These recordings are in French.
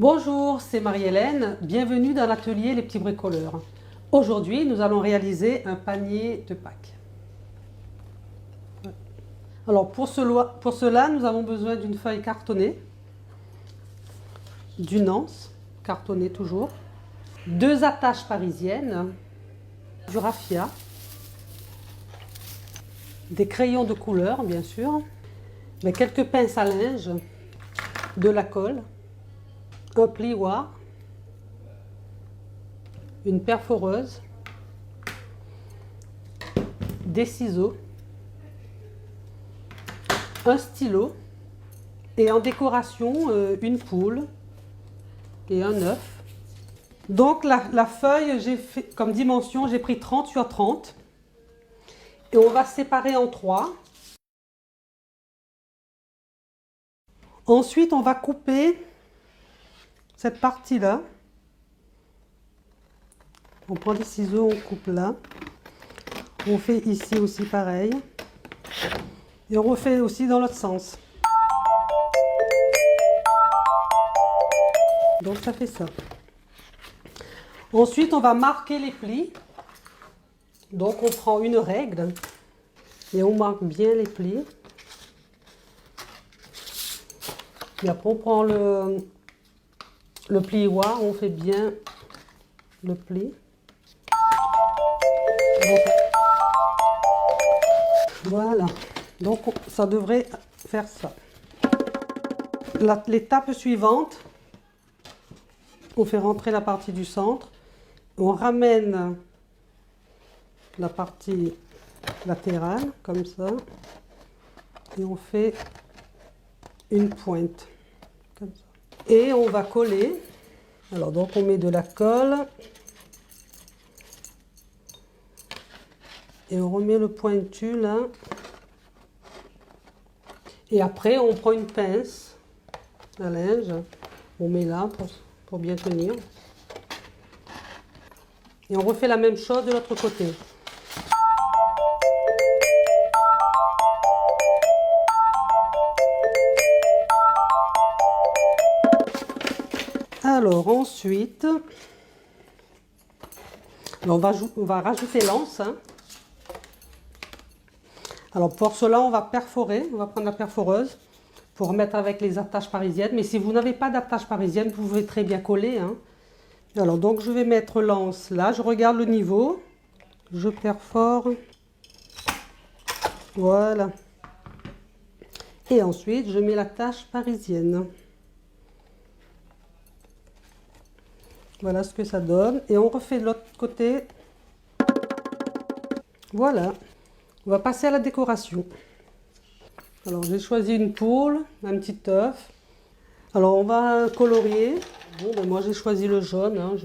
Bonjour, c'est Marie-Hélène, bienvenue dans l'atelier Les Petits Bricoleurs. Aujourd'hui, nous allons réaliser un panier de Pâques. Alors pour cela, nous avons besoin d'une feuille cartonnée, d'une anse, cartonnée toujours, 2 attaches parisiennes, du raffia, des crayons de couleur bien sûr, mais quelques pinces à linge, de la colle, un plioir, une perforeuse, des ciseaux, un stylo et en décoration une poule et un œuf. Donc la feuille, j'ai fait comme dimension, j'ai pris 30 sur 30 et on va séparer en 3. Ensuite, on va couper cette partie-là. On prend des ciseaux, on coupe là. On fait ici aussi pareil. Et on refait aussi dans l'autre sens. Donc ça fait ça. Ensuite, on va marquer les plis. Donc on prend une règle et on marque bien les plis. Et après on prend le plioir, on fait bien le pli. Donc, voilà, donc ça devrait faire ça. L'étape suivante, on fait rentrer la partie du centre, on ramène la partie latérale comme ça et on fait une pointe comme ça. Et on va coller. Alors donc on met de la colle et on remet le pointu là. Et après on prend une pince à linge, on met là pour bien tenir. Et on refait la même chose de l'autre côté. Alors ensuite, on va rajouter l'anse. Hein. Alors pour cela, on va perforer, on va prendre la perforeuse pour mettre avec les attaches parisiennes. Mais si vous n'avez pas d'attache parisienne, vous pouvez très bien coller. Hein. Alors donc je vais mettre l'anse là, je regarde le niveau, je perfore, voilà. Et ensuite je mets l'attache parisienne. Voilà ce que ça donne. Et on refait de l'autre côté. Voilà. On va passer à la décoration. Alors j'ai choisi une poule, un petit œuf. Alors on va colorier. Bon, ben moi j'ai choisi le jaune. Hein.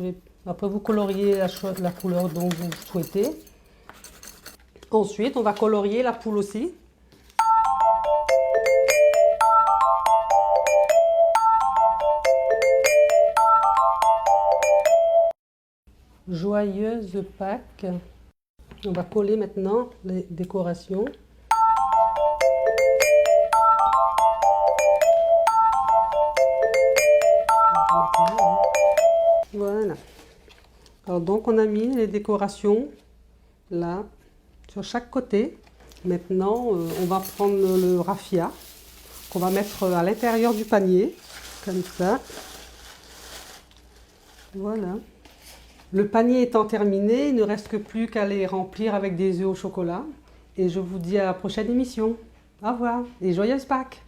Après vous coloriez la couleur dont vous souhaitez. Ensuite on va colorier la poule aussi. Joyeuse Pâques. On va coller maintenant les décorations. Voilà. Alors donc on a mis les décorations là sur chaque côté. Maintenant on va prendre le raffia qu'on va mettre à l'intérieur du panier comme ça. Voilà. Le panier étant terminé, il ne reste plus qu'à les remplir avec des œufs au chocolat. Et je vous dis à la prochaine émission. Au revoir et joyeuses Pâques!